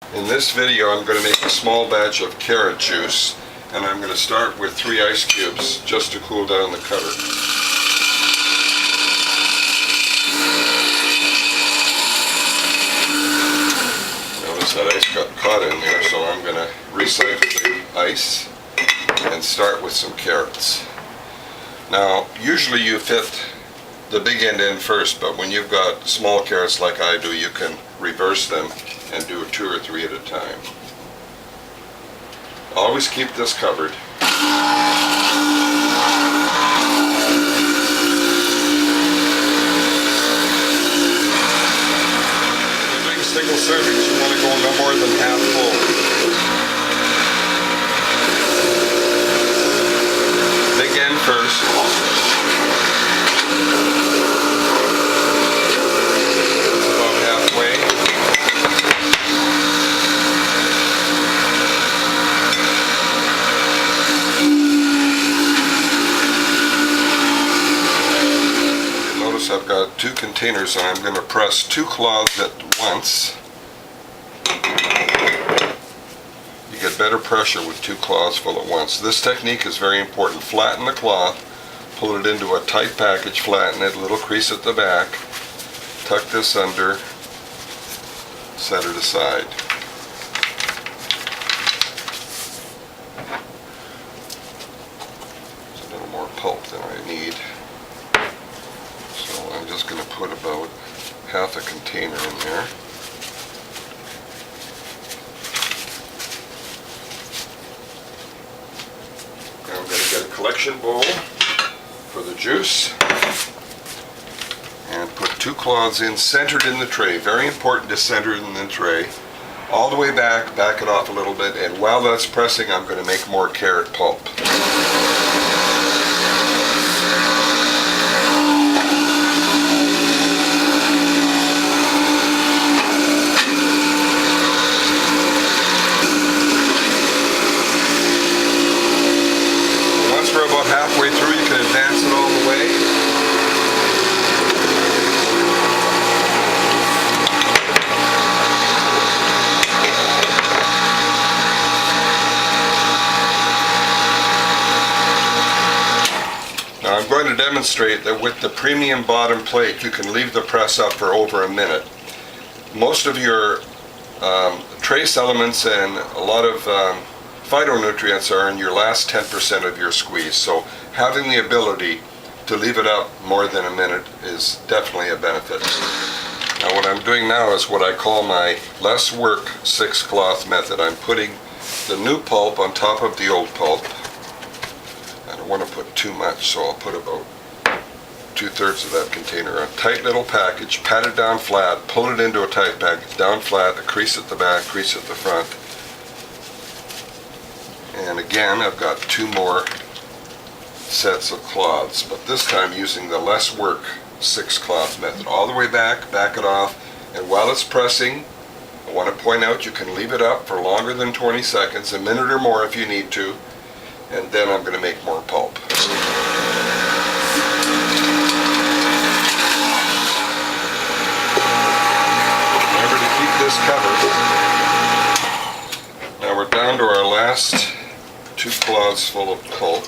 In this video I'm going to make a small batch of carrot juice, and I'm going to start with 3 ice cubes just to cool down the cutter. Notice that ice got caught in there, so I'm going to recycle the ice and start with some carrots. Now usually you fit the big end in first, but when you've got small carrots like I do, you can reverse them and do 2 or 3 at a time. Always keep this covered. When doing single servings, you want to go no more than half full. Big end first. I've got 2 containers, and I'm going to press 2 cloths at once. You get better pressure with 2 cloths full at once. This technique is very important. Flatten the cloth, pull it into a tight package, flatten it, a little crease at the back, tuck this under, set it aside. There's a little more pulp than I need. I'm just going to put about half a container in there. Now I'm going to get a collection bowl for the juice and put 2 cloths in, centered in the tray. Very important to center it in the tray. All the way back, back it off a little bit, and while that's pressing, I'm going to make more carrot pulp. Halfway through, you can advance it all the way. Now I'm going to demonstrate that with the premium bottom plate you can leave the press up for over a minute. Most of your trace elements and a lot of phytonutrients are in your last 10% of your squeeze, so having the ability to leave it up more than a minute is definitely a benefit. Now what I'm doing now is what I call my less work 6 cloth method. I'm putting the new pulp on top of the old pulp. I don't want to put too much, so I'll put about 2/3 of that container. A tight little package, pat it down flat, pull it into a tight package, down flat, a crease at the back, crease at the front. And again, I've got 2 more sets of cloths, but this time using the less work 6 cloth method. All the way back, back it off, and while it's pressing, I want to point out you can leave it up for longer than 20 seconds, a minute or more if you need to, and then I'm going to make more pulp. Remember to keep this covered. Now we're down to our last 2 cloths full of pulp,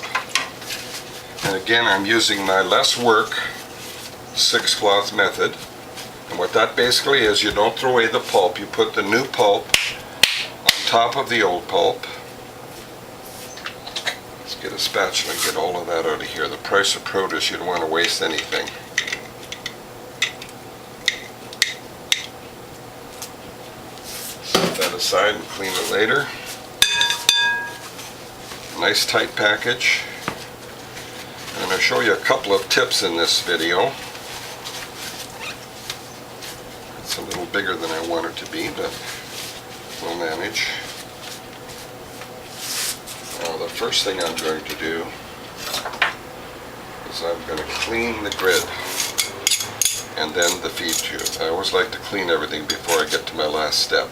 and again I'm using my less work 6 cloth method, and what that basically is, you don't throw away the pulp, you put the new pulp on top of the old pulp. Let's get a spatula and get all of that out of here. The price of produce, you don't want to waste anything. Set that aside and clean it later. Nice tight package. I'm going to show you a couple of tips in this video. It's a little bigger than I want it to be, but we'll manage. Now the first thing I'm going to do is I'm going to clean the grid and then the feed tube. I always like to clean everything before I get to my last step.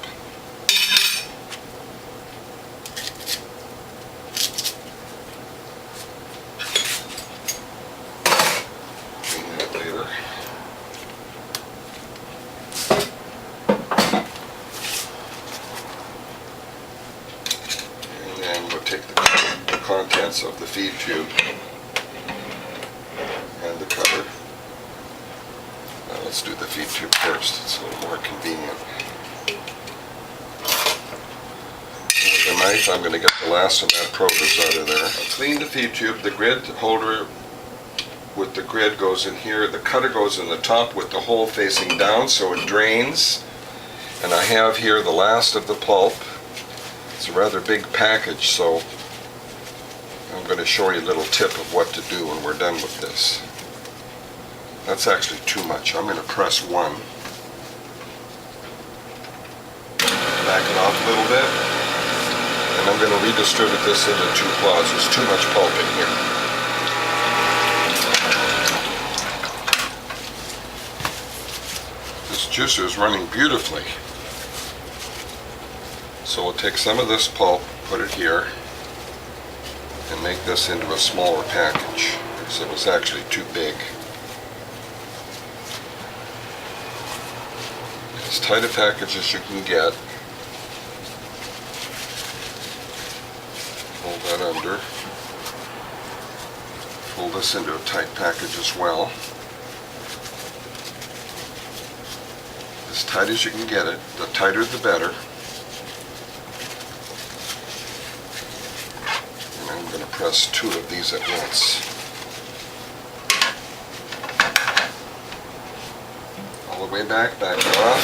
take the contents of the feed tube and the cover. Now let's do the feed tube first. It's a little more convenient. With the knife, I'm going to get the last of that produce out of there. I'll clean the feed tube. The grid holder with the grid goes in here. The cutter goes in the top with the hole facing down so it drains. And I have here the last of the pulp. It's a rather big package, so I'm going to show you a little tip of what to do when we're done with this. That's actually too much. I'm going to press one. Back it off a little bit. And I'm going to redistribute this into two claws. There's too much pulp in here. This juicer is running beautifully. So we'll take some of this pulp, put it here, and make this into a smaller package because it was actually too big. As tight a package as you can get. Fold that under. Fold this into a tight package as well. As tight as you can get it. The tighter the better. And I'm going to press two of these at once. All the way back it off.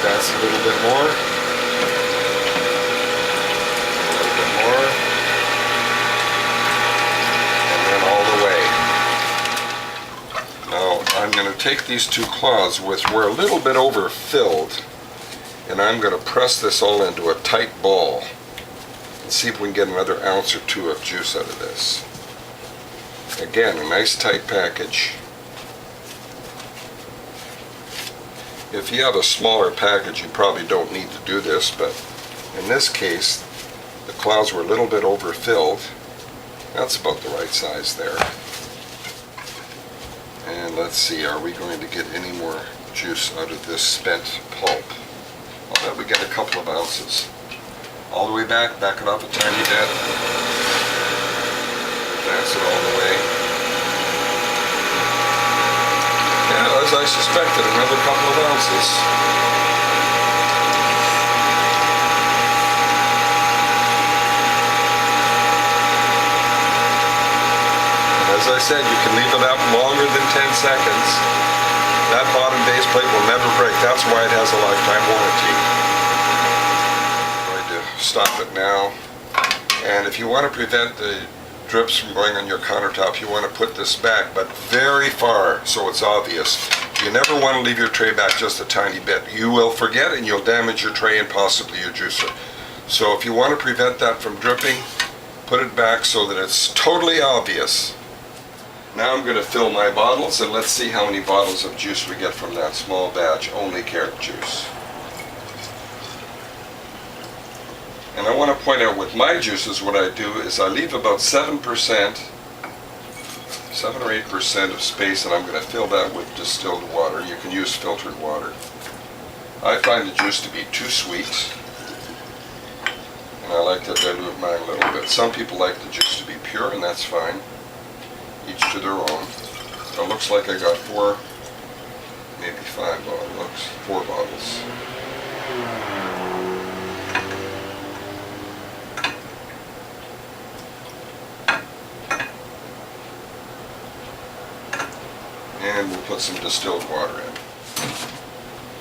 That's a little bit more. A little bit more. And then all the way. Now I'm going to take these two cloths, which were a little bit overfilled, and I'm going to press this all into a tight ball and see if we can get another ounce or two of juice out of this. Again, a nice tight package. If you have a smaller package, you probably don't need to do this, but in this case, the clouds were a little bit overfilled. That's about the right size there. And let's see, are we going to get any more juice out of this spent pulp? I'll bet we get a couple of ounces. All the way back it off a tiny bit. Advance it all the way. Yeah, as I suspected, another couple of ounces. And as I said, you can leave it up longer than 10 seconds. That bottom base plate will never break. That's why it has a lifetime warranty. I'm going to stop it now. And if you want to prevent the drips from going on your countertop, you want to put this back, but very far so it's obvious. You never want to leave your tray back just a tiny bit. You will forget and you'll damage your tray and possibly your juicer. So if you want to prevent that from dripping, put it back so that it's totally obvious. Now I'm going to fill my bottles, and let's see how many bottles of juice we get from that small batch, only carrot juice. And I want to point out with my juices, what I do is I leave about 7% or 8% of space, and I'm going to fill that with distilled water. You can use filtered water. I find the juice to be too sweet, and I like to dilute mine a little bit. Some people like the juice to be pure, and that's fine. Each to their own. It looks like I got 4, maybe 5 bottles. 4 bottles. And we'll put some distilled water in.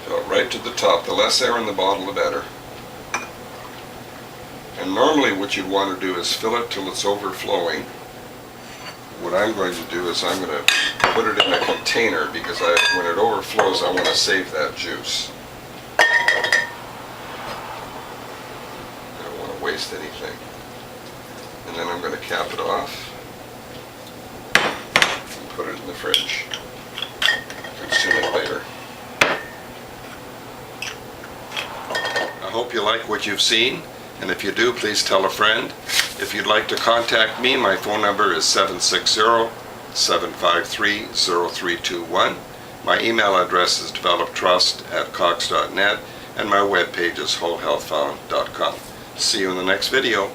Fill it right to the top. The less air in the bottle, the better. And normally what you'd want to do is fill it till it's overflowing. What I'm going to do is I'm going to put it in a container because when it overflows, I want to save that juice. I don't want to waste anything. And then I'm going to cap it off and put it in the fridge. Consume it later. I hope you like what you've seen, and if you do, please tell a friend. If you'd like to contact me, my phone number is 760-753-0321. My email address is developtrust@cox.net, and my webpage is wholehealthfound.com. See you in the next video.